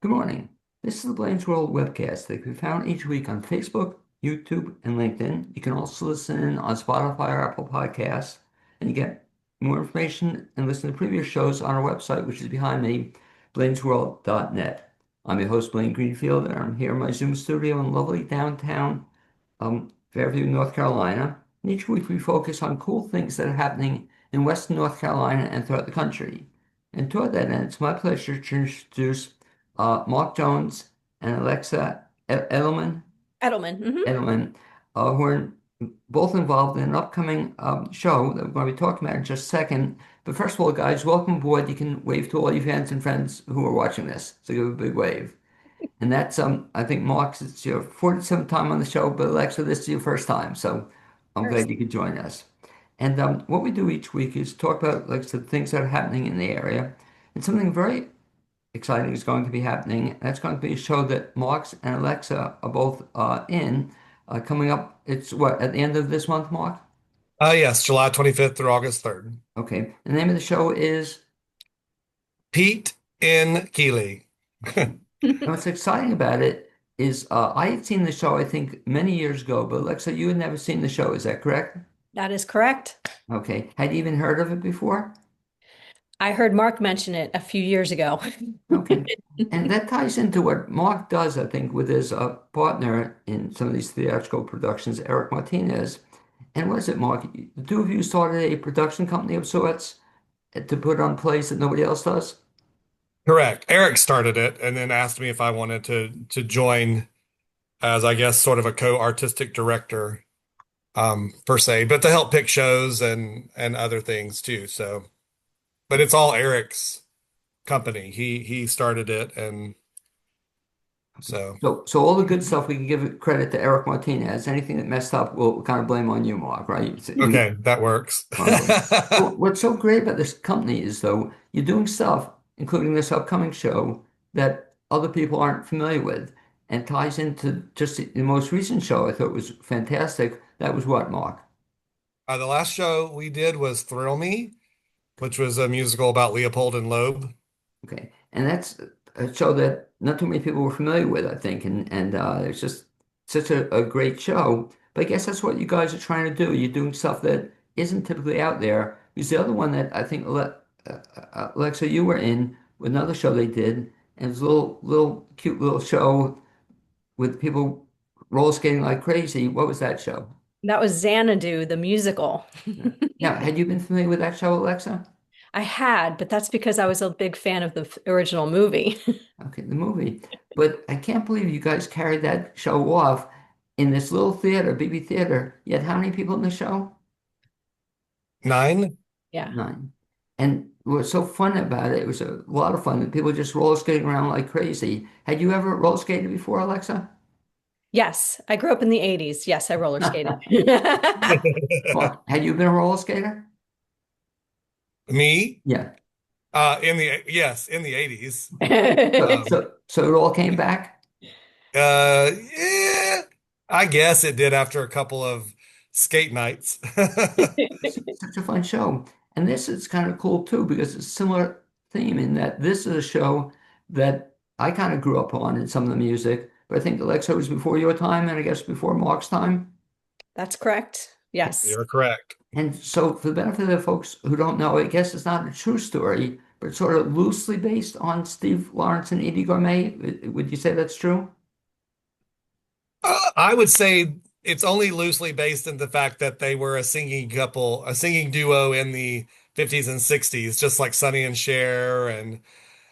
Good morning. This is the Blaine's World webcast that can be found each week on Facebook, YouTube, and LinkedIn. You can also listen in on Spotify or Apple Podcasts, and you get more information and listen to previous shows on our website, which is behind me, blainesworld.net. I'm your host, Blaine Greenfield, and I'm here in my Zoom studio in lovely downtown Fairview, North Carolina. And each week we focus on cool things that are happening in Western North Carolina and throughout the country. And toward that end, it's my pleasure to introduce Mark Jones and Alexa Edelman, Edelman. Edelman, who are both involved in an upcoming show that we're going to be talking about in just a second. But first of all, guys, welcome aboard. You can wave to all your fans and friends who are watching this. So give a big wave. And that's I think Mark's it's your 47th time on the show, but Alexa, this is your first time. So I'm glad First. you could join us. And what we do each week is talk about like the things that are happening in the area. And something very exciting is going to be happening. That's going to be a show that Marks and Alexa are both in coming up. It's what, at the end of this month, Mark? Yes, July 25th through August 3rd. Okay. The name of the show is, Pete in Keely. and what's exciting about it is I had seen the show, I think, many years ago, but Alexa, you had never seen the show. Is that correct? That is correct. Okay. Had you even heard of it before? I heard Mark mention it a few years ago. Okay. And that ties into what Mark does, I think, with his partner in some of these theatrical productions, Eric Martinez. And what is it, Mark? The two of you started a production company of sorts to put on plays that nobody else does? Correct. Eric started it and then asked me if I wanted to join as, I guess, sort of a co-artistic director, per se, but to help pick shows and other things too. So, but it's all Eric's company. He started it, and so So all the good stuff we can give credit to Eric Martinez. Anything that messed up, we'll kind of blame on you, Mark, right? So you okay, that works. What's so great about this company is, though, you're doing stuff, including this upcoming show, that other people aren't familiar with, and ties into just the most recent show. I thought was fantastic. That was what, Mark? The last show we did was Thrill Me, which was a musical about Leopold and Loeb. Okay, and that's a show that not too many people were familiar with, I think, and it's just such a great show. But I guess that's what you guys are trying to do. You're doing stuff that isn't typically out there. Because the other one that I think Alexa, you were in with another show they did, and it was a little cute little show with people roller skating like crazy. What was that show? That was Xanadu, the musical. Now, had you been familiar with that show, Alexa? I had, but that's because I was a big fan of the original movie. Okay, the movie. But I can't believe you guys carried that show off in this little theater, BeBe Theater. You had how many people in the show? 9. Yeah. Nine. And what's so fun about it, it was a lot of fun. People just roller skating around like crazy. Had you ever roller skated before, Alexa? Yes, I grew up in the 80s. Yes, I roller skated. Well, had you been a roller skater? Me? Yeah. In the 80s. So, Um, so, so it all came back? yeah, I guess it did after a couple of skate nights. Such a fun show. And this is kind of cool too because it's a similar theme in that this is a show that I kind of grew up on in some of the music, but I think Alexa was before your time and I guess before Mark's time. That's correct. Yes. You're correct. And so for the benefit of the folks who don't know, I guess it's not a true story, but it's sort of loosely based on Steve Lawrence and Edie Gourmet. Would you say that's true? I would say it's only loosely based in the fact that they were a singing couple, a singing duo in the 50s and 60s, just like Sonny and Cher and,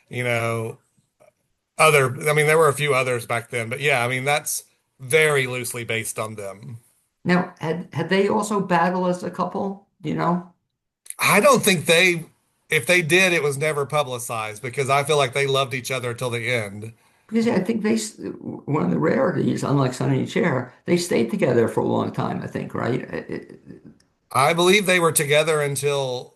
you know, I mean, there were a few others back then, but yeah, I mean, that's very loosely based on them. Now, had they also battled as a couple? Do you know? I don't think if they did, it was never publicized because I feel like they loved each other till the end. Because yeah, I think one of the rarities, unlike Sonny and Cher, they stayed together for a long time, I think, right? I believe they were together until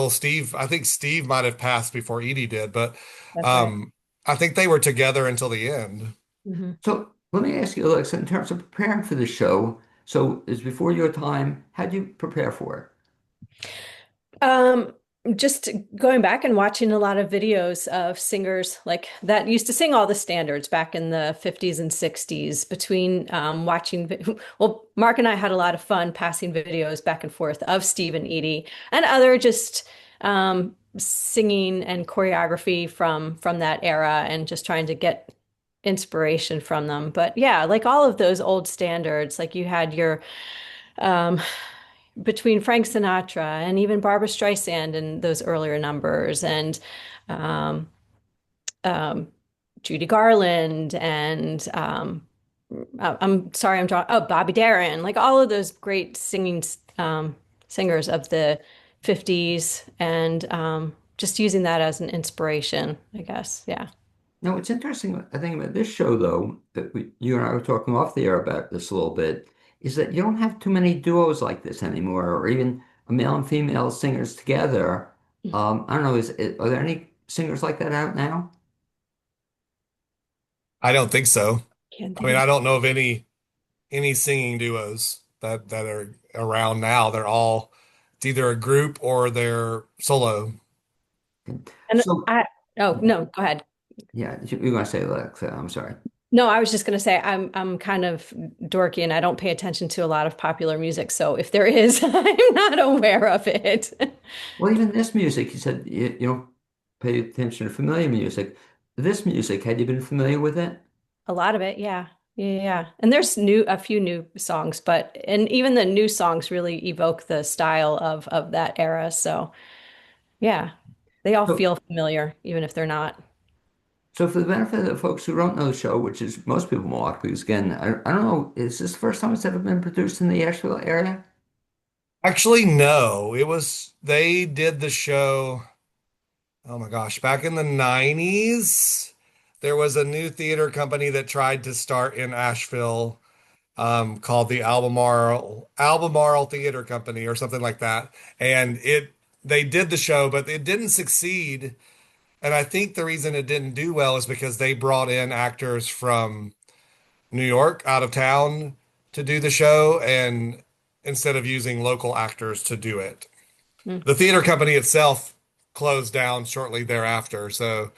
Steve, I think Steve might have passed before Edie did, but That's right. um, I think they were together until the end. Mhm. So let me ask you, Alexa, in terms of preparing for the show, so is before your time, how do you prepare for Um, just going back and watching a lot of videos of singers like that used to sing all the standards back in the 50s and 60s between well, Mark and I had a lot of fun passing videos back and forth of Steve and Edie and other just singing and choreography from that era and just trying to get inspiration from them. But yeah, like all of those old standards, like you had your um, between Frank Sinatra and even Barbara Streisand and those earlier numbers, and um, um, Judy Garland, and I'm sorry, I'm drawing. Oh, Bobby Darin, like all of those great singers of the 50s, and just using that as an inspiration, I guess. Yeah. Now, what's interesting, I think, about this show, though, that you and I were talking off the air about this a little bit, is that you don't have too many duos like this anymore, or even a male and female singers together. I don't know, are there any singers like that out now? I don't think so. Can't I think mean, of. I don't know of any singing duos that are around now. They're all it's either a group or they're solo. And So, oh no, go ahead. yeah, you're going to say, Alexa, I'm sorry. No, I was just going to say I'm kind of dorky and I don't pay attention to a lot of popular music. So if there is, I'm not aware of it. Well, even this music, you said you don't pay attention to familiar music. This music, had you been familiar with it? A lot of it, yeah. Yeah, yeah. And there's a few new songs, but and even the new songs really evoke the style of that era. So yeah, they all So, feel familiar, even if they're not. so for the benefit of the folks who don't know the show, which is most people walk, because again, I don't know, is this the first time it's ever been produced in the Asheville area? Actually, no. They did the show, oh my gosh, back in the 90s. There was a new theater company that tried to start in Asheville, called the Albemarle Theater Company or something like that. And they did the show, but it didn't succeed. And I think the reason it didn't do well is because they brought in actors from New York out of town to do the show, and instead of using local actors to do it. Mm. The theater company itself closed down shortly thereafter. So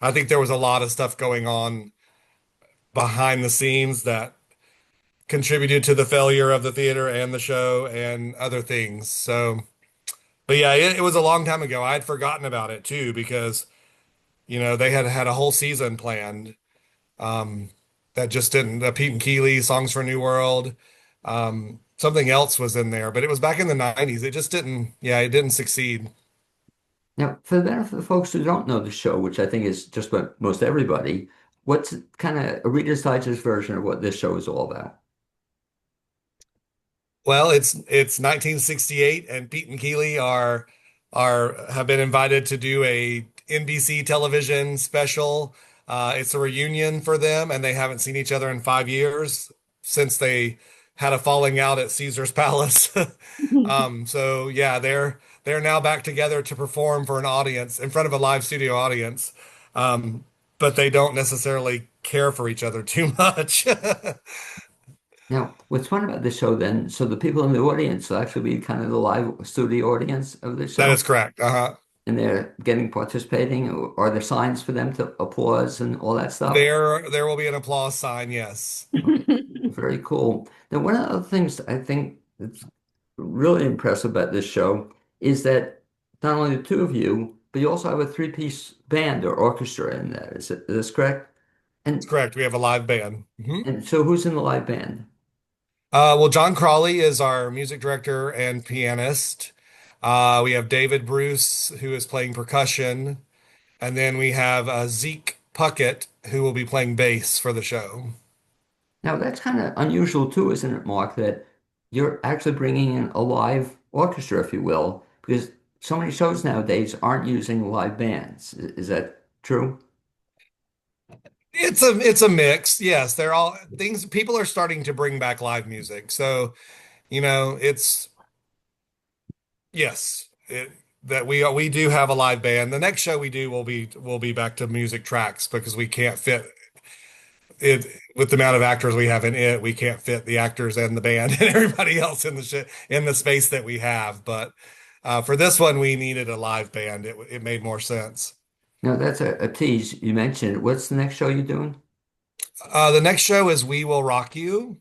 I think there was a lot of stuff going on behind the scenes that contributed to the failure of the theater and the show and other things. So, but yeah, it was a long time ago. I had forgotten about it too because, they had had a whole season planned, um, that just didn't, Pete and Keely, Songs for a New World. Something else was in there, but it was back in the 90s. It just didn't, yeah, it didn't succeed. Now, for the benefit of the folks who don't know the show, which I think is just about most everybody, what's kind of a Reader's Digest version of what this show is all about? Well, it's 1968, and Pete and Keely are have been invited to do a NBC television special. It's a reunion for them, and they haven't seen each other in 5 years since they had a falling out at Caesar's Palace. So yeah, they're now back together to perform for an audience in front of a live studio audience. Um, but they don't necessarily care for each other too much. Now, what's fun about this show then, so the people in the audience will actually be kind of the live studio audience of the That show, is correct. Uh-huh. and they're getting participating, or are there signs for them to applause and all that stuff? There will be an applause sign, yes. Okay, very cool. Now, one of the things I think that's really impressive about this show is that not only the two of you, but you also have a three-piece band or orchestra in that. Is this correct? It's And correct. We have a live band. and so who's in the live band? Well, John Crawley is our music director and pianist. We have David Bruce, who is playing percussion. And then we have Zeke Puckett, who will be playing bass for the show. Now that's kind of unusual too, isn't it, Mark, that you're actually bringing in a live orchestra, if you will, because so many shows nowadays aren't using live bands. Is that true? It's a mix. Yes, they're all things people are starting to bring back live music. So, it's yes, that we do have a live band. The next show we do will be back to music tracks because we can't fit it with the amount of actors we have in it. We can't fit the actors and the band and everybody else in the space that we have. But For this one, we needed a live band. It made more sense. Now that's a tease. You mentioned it. What's the next show you're doing? The next show is We Will Rock You,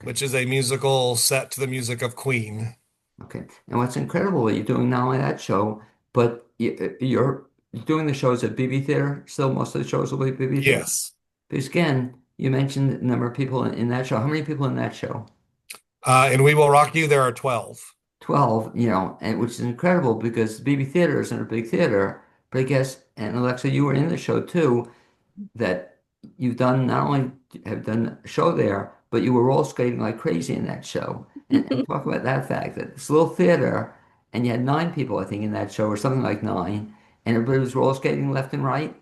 Okay. which is a musical set to the music of Queen. Okay. And what's incredible that you're doing not only that show, but you're doing the shows at BeBe Theater. Still, most of the shows will be BeBe Theater. Yes. Because again, you mentioned the number of people in that show. How many people in that show? In We Will Rock You, there are 12. 12, and which is incredible because BeBe Theater isn't a big theater. But I guess, and Alexa, you were in the show too, that you've done not only have done a show there, but you were roller skating like crazy in that show. And talk about that fact that this little theater, and you had 9 people, I think, in that show, or something like 9, and everybody was roller skating left and right.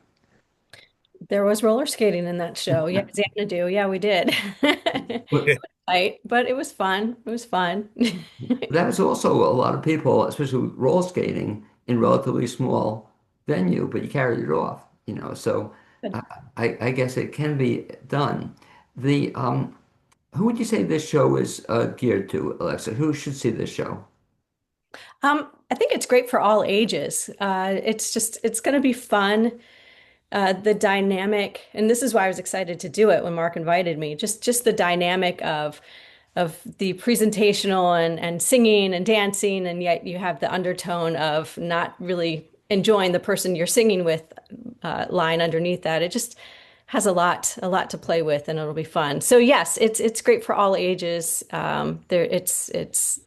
There was roller skating in that show. Yeah, Xanadu. Yeah, we did. It was tight, but it was fun. It was fun. That was also a lot of people, especially with roller skating in relatively small venue, but you carried it off. So I, I guess it can be done. The who would you say this show is geared to, Alexa? Who should see this show? I think it's great for all ages. It's going to be fun. The dynamic, and this is why I was excited to do it when Mark invited me. Just the dynamic of the presentational and singing and dancing, and yet you have the undertone of not really enjoying the person you're singing with lying underneath that. It just has a lot to play with, and it'll be fun. So yes, it's great for all ages. It's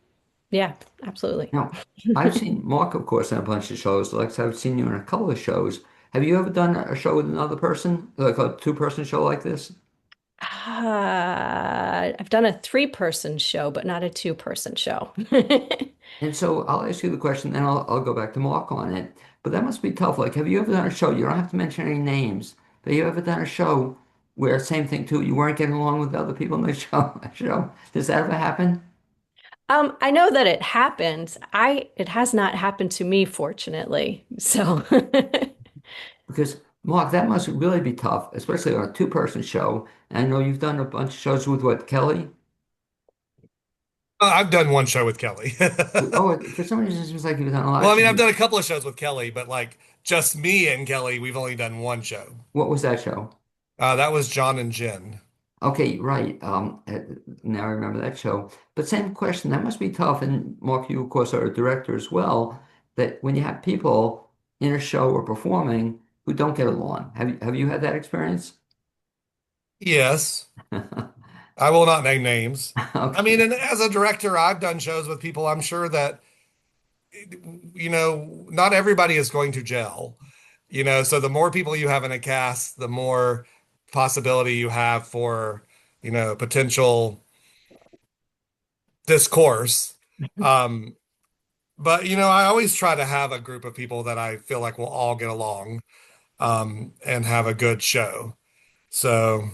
yeah, absolutely. Now, I've seen Mark, of course, in a bunch of shows. Alexa, I've seen you in a couple of shows. Have you ever done a show with another person, like a two-person show like this? I've done a three-person show, but not a two-person show. And so I'll ask you the question, then I'll go back to Mark on it. But that must be tough. Like, have you ever done a show? You don't have to mention any names, but you ever done a show where same thing too, you weren't getting along with the other people in the show? Does that ever happen? I know that it happens. It has not happened to me, fortunately. So, Because Mark, that must really be tough, especially on a two-person show. And I know you've done a bunch of shows with what, Kelly? I've done one show with Kelly. Oh, for some reason it seems like you've done a lot Well, of I mean, I've shows. done a couple of shows with Kelly, but like just me and Kelly, we've only done one show. What was that show? That was John and Jen. Okay, right. Now I remember that show. But same question, that must be tough. And Mark, you of course are a director as well. That when you have people in a show or performing who don't get along, have you had that experience? Yes, I will not name names. I mean, Okay. and as a director, I've done shows with people. I'm sure that, not everybody is going to gel, so the more people you have in a cast, the more possibility you have for, potential discourse. Um, but I always try to have a group of people that I feel like will all get along, and have a good show. So,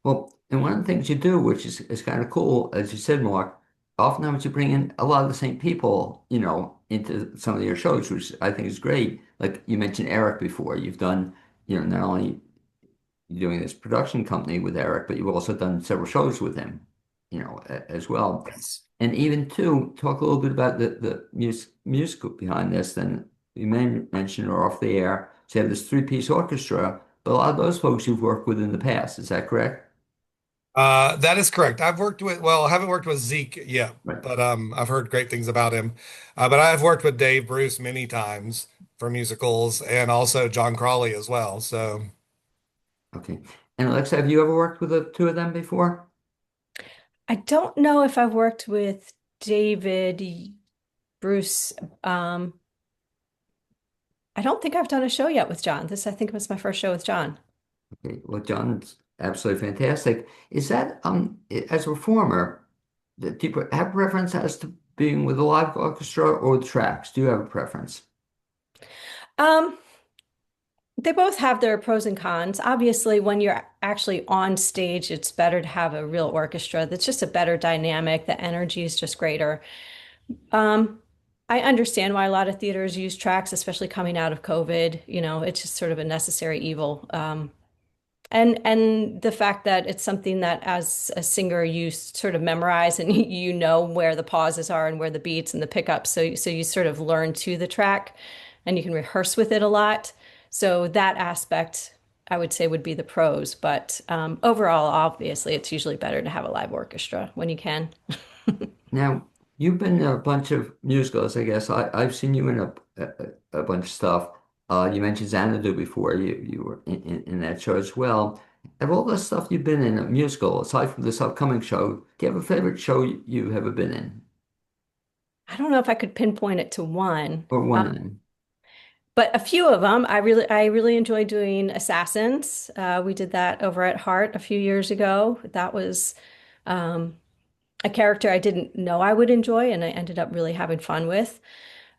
Well, and one of the things you do, which is kind of cool, as you said, Mark, oftentimes you bring in a lot of the same people, into some of your shows, which I think is great. Like you mentioned Eric before. You've done, not only you're doing this production company with Eric, but you've also done several shows with him, as well. yes. And even too, talk a little bit about the music behind this. Then you may mention or off the air. So you have this three-piece orchestra, but a lot of those folks you've worked with in the past. Is that correct? That is correct. I haven't worked with Zeke yet, Right. but I've heard great things about him. But I've worked with Dave Bruce many times for musicals and also John Crawley as well. So, Okay. And Alexa, have you ever worked with the two of them before? I don't know if I've worked with David Bruce. Um, I don't think I've done a show yet with John. This, I think, was my first show with John. Okay. Well, John's absolutely fantastic. Is that as a performer, do you have a preference as to being with a live orchestra or the tracks? Do you have a preference? Um, they both have their pros and cons. Obviously, when you're actually on stage, it's better to have a real orchestra. That's just a better dynamic. The energy is just greater. Um, I understand why a lot of theaters use tracks, especially coming out of COVID. It's just sort of a necessary evil. And the fact that it's something that as a singer you sort of memorize and you know where the pauses are and where the beats and the pickups. So you sort of learn to the track and you can rehearse with it a lot. So that aspect I would say would be the pros. But overall, obviously, it's usually better to have a live orchestra when you can. Now, you've been in a bunch of musicals, I guess. I've seen you in a bunch of stuff. You mentioned Xanadu before. You were in that show as well. Of all the stuff you've been in a musical, aside from this upcoming show, do you have a favorite show you've ever been in? I don't know if I could pinpoint it to one. Or one of them? But a few of them, I really enjoy doing Assassins. We did that over at Heart a few years ago. That was um, a character I didn't know I would enjoy, and I ended up really having fun with.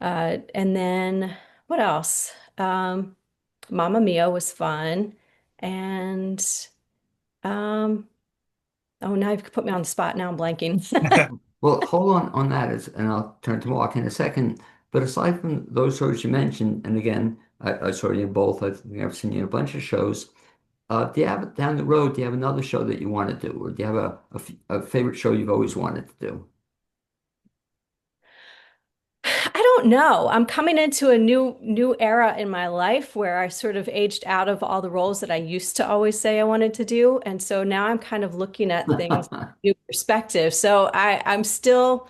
And then what else? Mamma Mia was fun, and um, oh, now you've put me on the spot. Now I'm blanking. Well, hold on that, and I'll turn to Mark in a second. But aside from those shows you mentioned, and again, I saw you in both. I think I've seen you in a bunch of shows. Do you have down the road? Do you have another show that you want to do, or do you have a favorite show you've always wanted to do? I don't know. I'm coming into a new era in my life where I sort of aged out of all the roles that I used to always say I wanted to do. And so now I'm kind of looking at things new perspective. So I'm still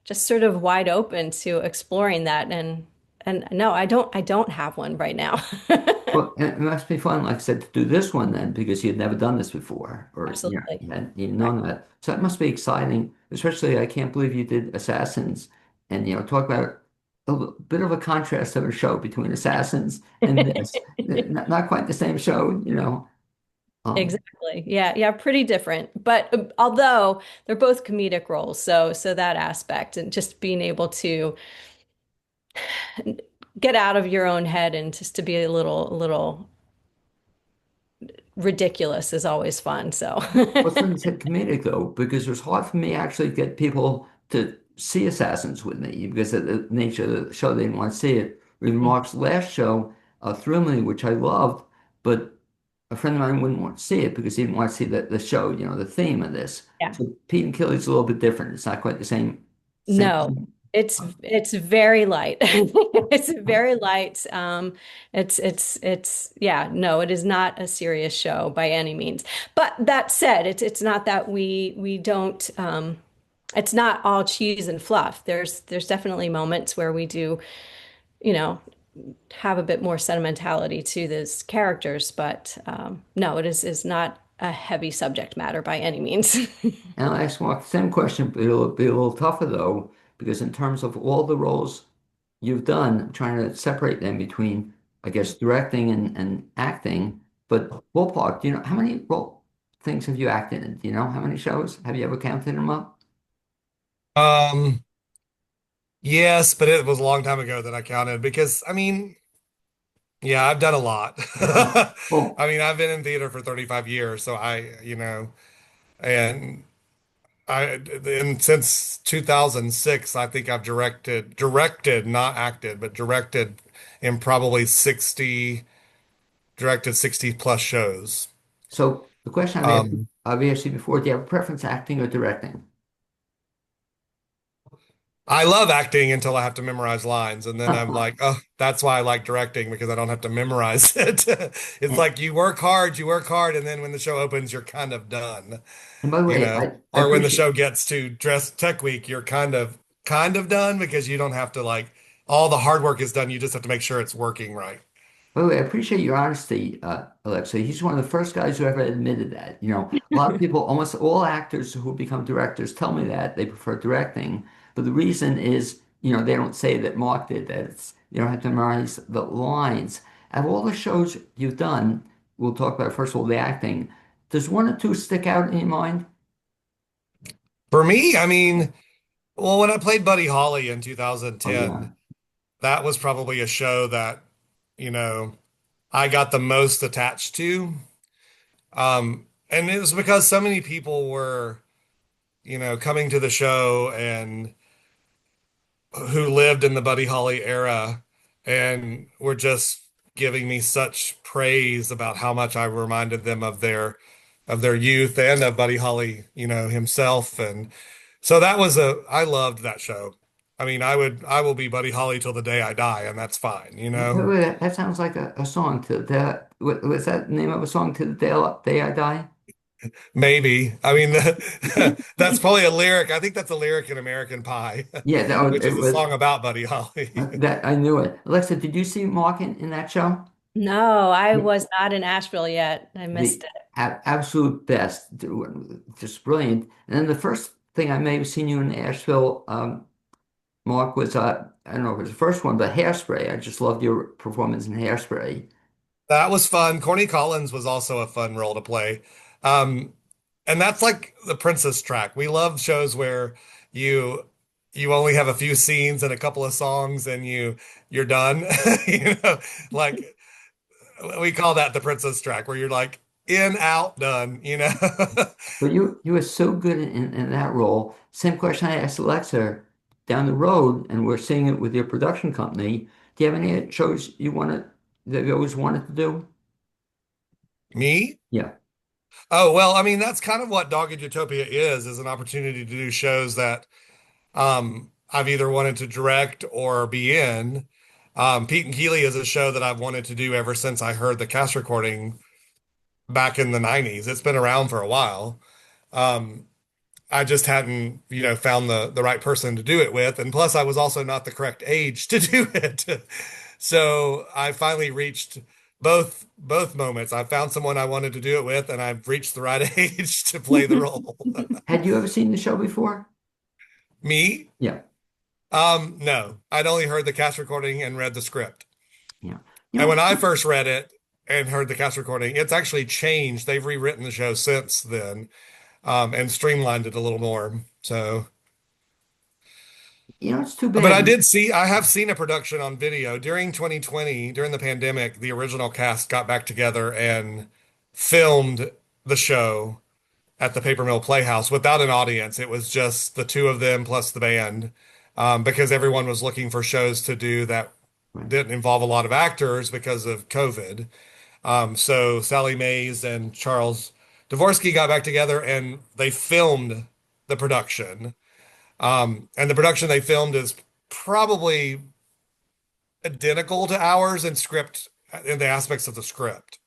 just sort of wide open to exploring that. And no, I don't have one right now. Well, it must be fun, like I said, to do this one then, because you'd never done this before, or Absolutely. you hadn't even Right. known that. So that must be exciting. Especially, I can't believe you did Assassins, and talk about bit of a contrast of a show between Assassins and this. Not quite the same show. Um, Exactly. Yeah, yeah, pretty different. But although they're both comedic roles, so that aspect and just being able to get out of your own head and just to be a little ridiculous is always fun. So what's when you said comedic though, because it was hard for me actually to get people to see Assassins with me because of the nature of the show, they didn't want to see it. Even Mark's last show, Thrill Me, which I loved, but a friend of mine wouldn't want to see it because he didn't want to see the show, the theme of this. yeah. So Pete and Kelly's a little bit different. It's not quite the same No, thing. it's very light. It's very light. It's yeah, no, it is not a serious show by any means. But that said, it's not that we don't it's not all cheese and fluff. There's definitely moments where we do, you know, have a bit more sentimentality to those characters, but no, it is not a heavy subject matter by any means. And I'll ask Mark the same question, but it'll be a little tougher though, because in terms of all the roles you've done, I'm trying to separate them between, I guess, directing and acting. But ballpark, do you know how many things have you acted in? Do you know how many shows? Have you ever counted them up? Um, yes, but it was a long time ago that I counted because I mean, yeah, I've done a lot. Well, I mean, I've been in theater for 35 years, so and and since 2006, I think I've directed, not acted, but directed in probably 60, directed 60 plus shows. so the question Um, I've asked you before, do you have a preference acting or directing? I love acting until I have to memorize lines, and then I'm like, oh, that's why I like directing because I don't have to memorize it. It's And, like you work hard, and then when the show opens, you're kind of done, and by the way, I Or when the appreciate show gets to Dress Tech Week, you're kind of done because you don't have to like all the hard work is done. You just have to make sure it's working right. By the way, I appreciate your honesty, Alexa. He's one of the first guys who ever admitted that. A lot of people, almost all actors who become directors tell me that they prefer directing. But the reason is, they don't say that Mark did that. It's, you don't have to memorize the lines. Out of all the shows you've done, we'll talk about, first of all, the acting. Does one or two stick out in your mind? For me, I mean, well, when I played Buddy Holly in Oh, yeah. 2010, that was probably a show that, you know, I got the most attached to. And it was because so many people were, coming to the show and who lived in the Buddy Holly era and were just giving me such praise about how much I reminded them of their youth and of Buddy Holly, himself. And so I loved that show. I mean, I will be Buddy Holly till the day I die, and that's fine, Wait, wait, that sounds like a song to the, was that the name of a song to the day I die? Maybe. I mean, that's probably a lyric. I think that's a lyric in American Pie, Yeah, which it is a was song about Buddy Holly. that I knew it. Alexa, did you see Mark in that show? No, I Yeah. was not in Asheville yet. I missed The it. absolute best, just brilliant. And then the first thing I may have seen you in Asheville, Mark, was I don't know if it was the first one, but Hairspray. I just loved your performance in Hairspray. That was fun. Corny Collins was also a fun role to play. Um, and that's like the Princess track. We love shows where you you only have a few scenes and a couple of songs and you're done. You know, like we call that the Princess track, where you're like in, out, done, But you were so good in that role. Same question I asked Alexa down the road, and we're seeing it with your production company. Do you have any shows that you always wanted to do? Me? Yeah. Oh, well, I mean, that's kind of what Dogged Utopia is an opportunity to do shows that I've either wanted to direct or be in. Pete and Keely is a show that I've wanted to do ever since I heard the cast recording back in the 90s. It's been around for a while. Um, I just hadn't, found the right person to do it with. And plus I was also not the correct age to do it. So I finally reached both moments. I found someone I wanted to do it with, and I've reached the right age to play the role. Had you ever seen the show before? Me? Yeah. No. I'd only heard the cast recording and read the script. Yeah. You And know, when I first read it and heard the cast recording, it's actually changed. They've rewritten the show since then, and streamlined it a little more. So, it's too but bad. I have seen a production on video during 2020, during the pandemic. The original cast got back together and filmed the show at the Paper Mill Playhouse without an audience. It was just the two of them plus the band, because everyone was looking for shows to do that Right. didn't involve a lot of actors because of COVID. So Sally Mays and Charles Dvorsky got back together and they filmed the production. And the production they filmed is probably identical to ours in script, in the aspects of the script.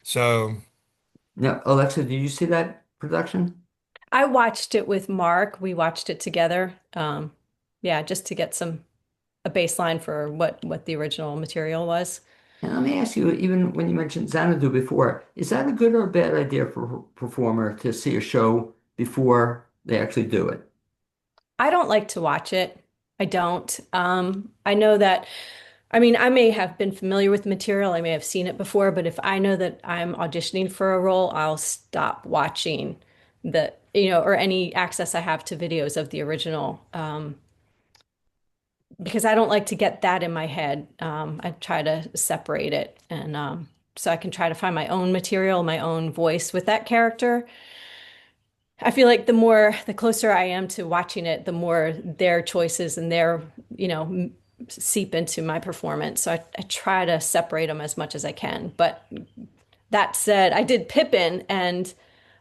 So, Now, Alexa, did you see that production? I watched it with Mark. We watched it together. Yeah, just to get a baseline for what the original material was. And let me ask you, even when you mentioned Xanadu before, is that a good or a bad idea for a performer to see a show before they actually do it? I don't like to watch it. I don't. I know that, I mean, I may have been familiar with the material, I may have seen it before, but if I know that I'm auditioning for a role, I'll stop watching or any access I have to videos of the original, because I don't like to get that in my head. I try to separate it, and so I can try to find my own material, my own voice with that character. I feel like the closer I am to watching it, the more their choices and their, seep into my performance. So I try to separate them as much as I can. But that said, I did Pippin, and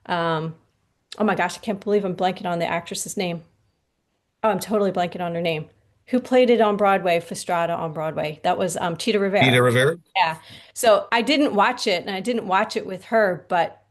oh my gosh, I can't believe I'm blanking on the actress's name. Oh, I'm totally blanking on her name. Who played it on Broadway, Fastrada on Broadway? That was Chita Peter Rivera. Rivera. Yeah. So I didn't watch it, and I didn't watch it with her, but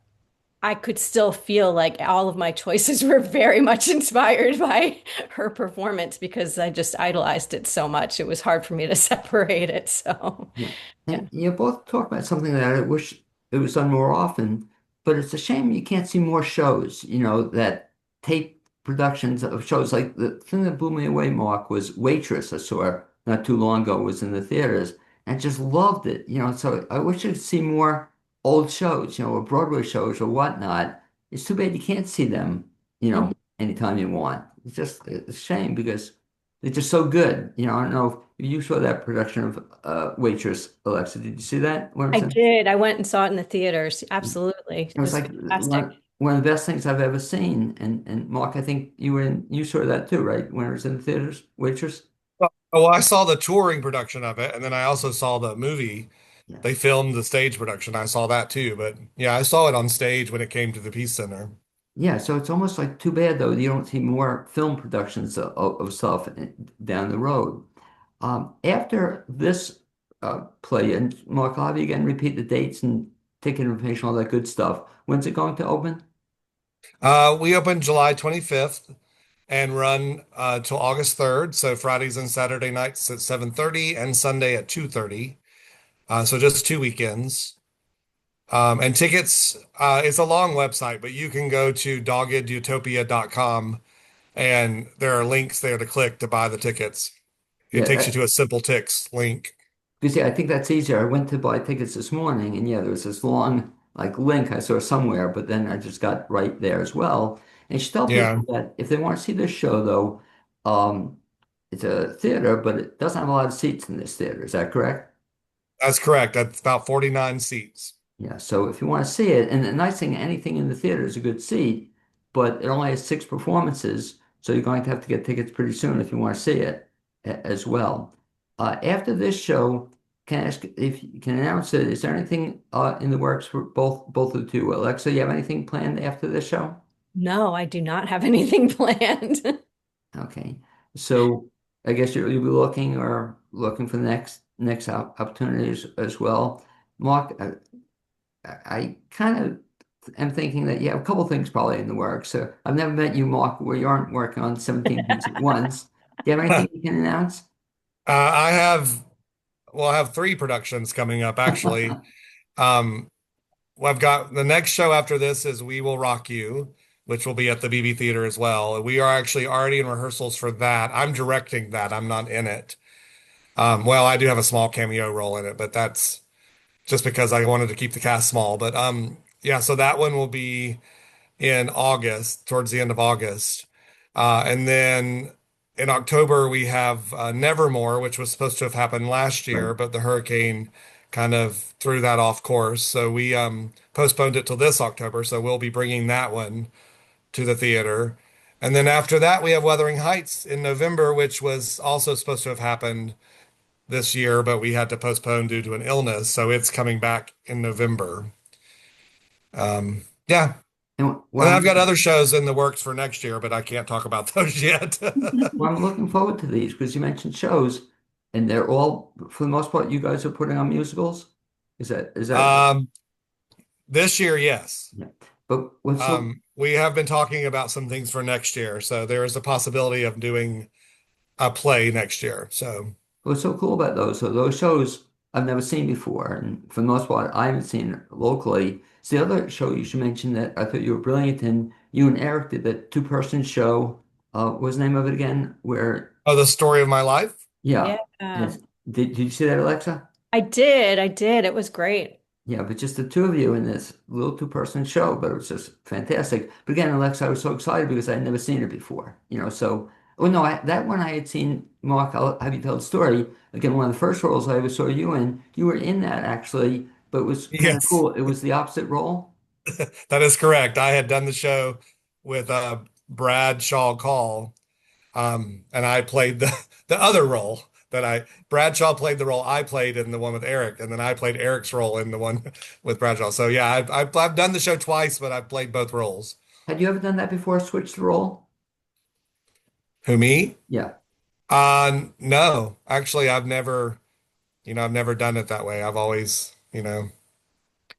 I could still feel like all of my choices were very much inspired by her performance because I just idolized it so much. It was hard for me to separate it. So, Yeah. yeah. And you both talk about something that I wish it was done more often, but it's a shame you can't see more shows, that tape productions of shows. Like the thing that blew me away, Mark, was Waitress. I saw not too long ago, was in the theaters, and just loved it. So I wish I'd see more old shows, or Broadway shows or whatnot. It's too bad you can't see them, Mhm. anytime you want. It's a shame because they're just so good. I don't know if you saw that production of Waitress, Alexa. Did you see that? What I was it? did. I went and saw it in the theaters. Absolutely. It It was was like fantastic. one of the best things I've ever seen. And Mark, I think you saw that too, right? When it was in the theaters, Waitress. Oh, well, I saw the touring production of it, and then I also saw the movie. Yeah. they filmed the stage production. I saw that too, but yeah, I saw it on stage when it came to the Peace Center. Yeah, so it's almost like too bad though you don't see more film productions of stuff down the road. After this play, and Mark, I'll have you again repeat the dates and ticket information, all that good stuff. When's it going to open? We open July 25th and run till August 3rd. So Fridays and Saturday nights at 7:30 and Sunday at 2:30. So just 2 weekends. And tickets, it's a long website, but you can go to doggedutopia.com and there are links there to click to buy the tickets. It Yeah, takes you to a simple tix link. because yeah, I think that's easier. I went to buy tickets this morning, and yeah, there was this long like link I saw somewhere, but then I just got right there as well. And you should tell Yeah, people that if they want to see this show, though, um, it's a theater, but it doesn't have a lot of seats in this theater. Is that correct? that's correct. That's about 49 seats. Yeah. So if you want to see it, and the nice thing, anything in the theater is a good seat, but it only has 6 performances, so you're going to have to get tickets pretty soon if you want to see it as well. After this show, can I ask if you can announce it? Is there anything in the works for both of the two? Alexa, you have anything planned after this show? No, I do not have anything planned. Okay. So I guess you'll be looking for the next opportunities as well. Mark, I kind of am thinking that you have a couple things probably in the works. So I've never met you, Mark, where you aren't working on 17 things at once. Do you have anything you can announce? I have, well, I have three productions coming up actually. Um, well, I've got the next show after this is We Will Rock You, which will be at the BeBe Theater as well. We are actually already in rehearsals for that. I'm directing that. I'm not in it. Well, I do have a small cameo role in it, but that's just because I wanted to keep the cast small. But yeah, so that one will be in August, towards the end of August. And then in October, we have Nevermore, which was supposed to have happened last Right. year, but the hurricane kind of threw that off course. So we postponed it till this October. So we'll be bringing that one to the theater. And then after that, we have Wuthering Heights in November, which was also supposed to have happened this year, but we had to postpone due to an illness. So it's coming back in November. Yeah, And and I've got other shows in the works for next year, but I can't talk about those yet. I'm looking forward to these because you mentioned shows, and they're all, for the most part, you guys are putting on musicals. Is that Um, this year, yes. yeah. But what's so We have been talking about some things for next year, so there is a possibility of doing a play next year. So, What's so cool about those? So those shows I've never seen before, and for the most part, I haven't seen locally. It's the other show you should mention that I thought you were brilliant in. You and Eric did that two-person show. What was the name of it again? Where, oh, the story of my life. yeah. And Yeah. did you see that, Alexa? I did. I did. It was great. Yeah, but just the two of you in this little two-person show, but it was just fantastic. But again, Alexa, I was so excited because I'd never seen it before. So, oh no, that one I had seen. Mark, I'll have you tell the story. Again, one of the first roles I ever saw you in. You were in that actually, but it was kind of Yes, cool. It was the opposite role. that is correct. I had done the show with Brad Shaw Call, and I played the other role that Bradshaw played the role I played in the one with Eric, and then I played Eric's role in the one with Bradshaw. So yeah, I've done the show twice, but I've played both roles. Had you ever done that before? Switched the role? Who, me? Yeah. No, actually, I've never done it that way. I've always,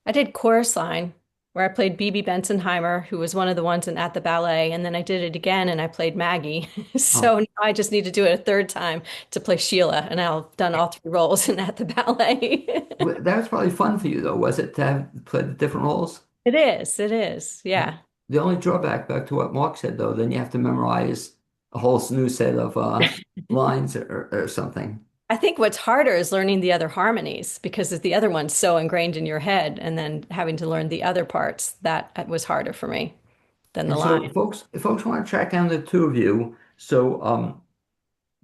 I did Chorus Line, where I played BeBe Bensenheimer, who was one of the ones in At the Ballet, and then I did it again and I played Maggie. Oh, So now I just need to do it a third time to play Sheila, and I've done all three roles in At the Ballet. that was probably fun for you though, was it, to have played the different roles? It is. It is. Yeah. The only drawback, back to what Mark said, though, then you have to memorize a whole new set of lines or something. I think what's harder is learning the other harmonies because the other one's so ingrained in your head, and then having to learn the other parts, that was harder for me than the And line. so, if folks want to track down the two of you, so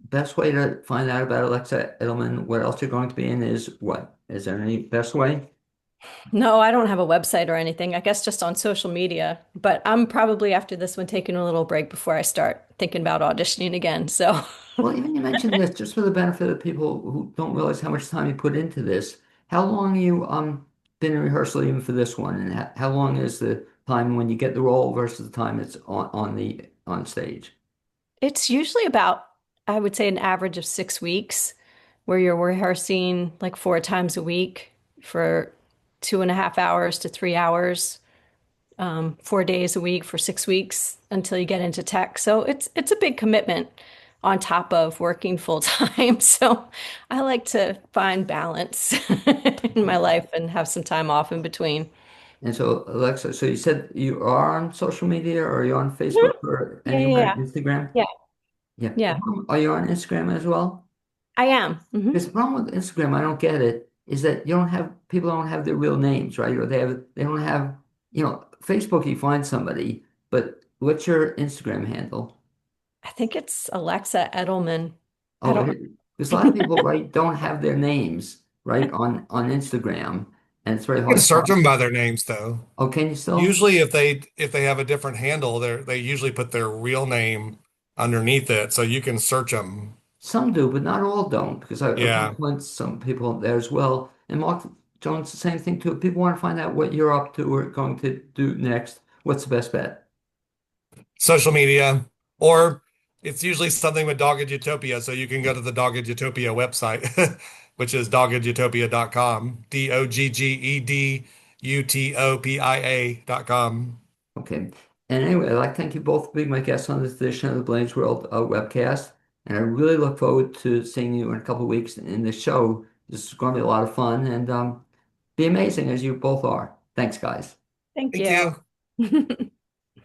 best way to find out about Alexa Edelman, what else you're going to be in is what? Is there any best way? No, I don't have a website or anything. I guess just on social media. But I'm probably after this one taking a little break before I start thinking about auditioning again. So Well, even you mentioned this, just for the benefit of people who don't realize how much time you put into this. How long you been in rehearsal even for this one, and how long is the time when you get the role versus the time it's on stage? It's usually about, I would say, an average of 6 weeks where you're rehearsing like 4 times a week for 2.5 hours to 3 hours, 4 days a week for 6 weeks until you get into tech. So it's a big commitment on top of working full time. So I like to find balance in my life and have some time off in between. And so, Alexa, so you said you are on social media, or are you on Mhm. Facebook or Yeah, anywhere, yeah, Instagram? yeah, Yeah. yeah. Are you on Instagram as well? I am. Because the problem with Instagram, I don't get it, is that you don't have people don't have their real names, right? Or they don't have, Facebook you find somebody, but what's your Instagram handle? I think it's Alexa Edelman. I Oh, don't because a lot of people, right, don't have their names, right, on Instagram, and it's very You hard can to search find. them by their names though. Oh, can you still? Usually if they have a different handle, they usually put their real name underneath it so you can search them. Some do, but not all don't, because I've Yeah. run into some people there as well. And Mark Jones, the same thing too. If people want to find out what you're up to or going to do next, what's the best bet? Social media, or it's usually something with Dogged Utopia. So you can go to the Dogged Utopia website, which is doggedutopia.com, DOGGEDUTOPIA.com. Okay. And anyway, I'd like to thank you both for being my guests on this edition of the Blaine's World webcast. And I really look forward to seeing you in a couple of weeks in the show. This is going to be a lot of fun and be amazing as you both are. Thanks, guys. Thank Thank you. you.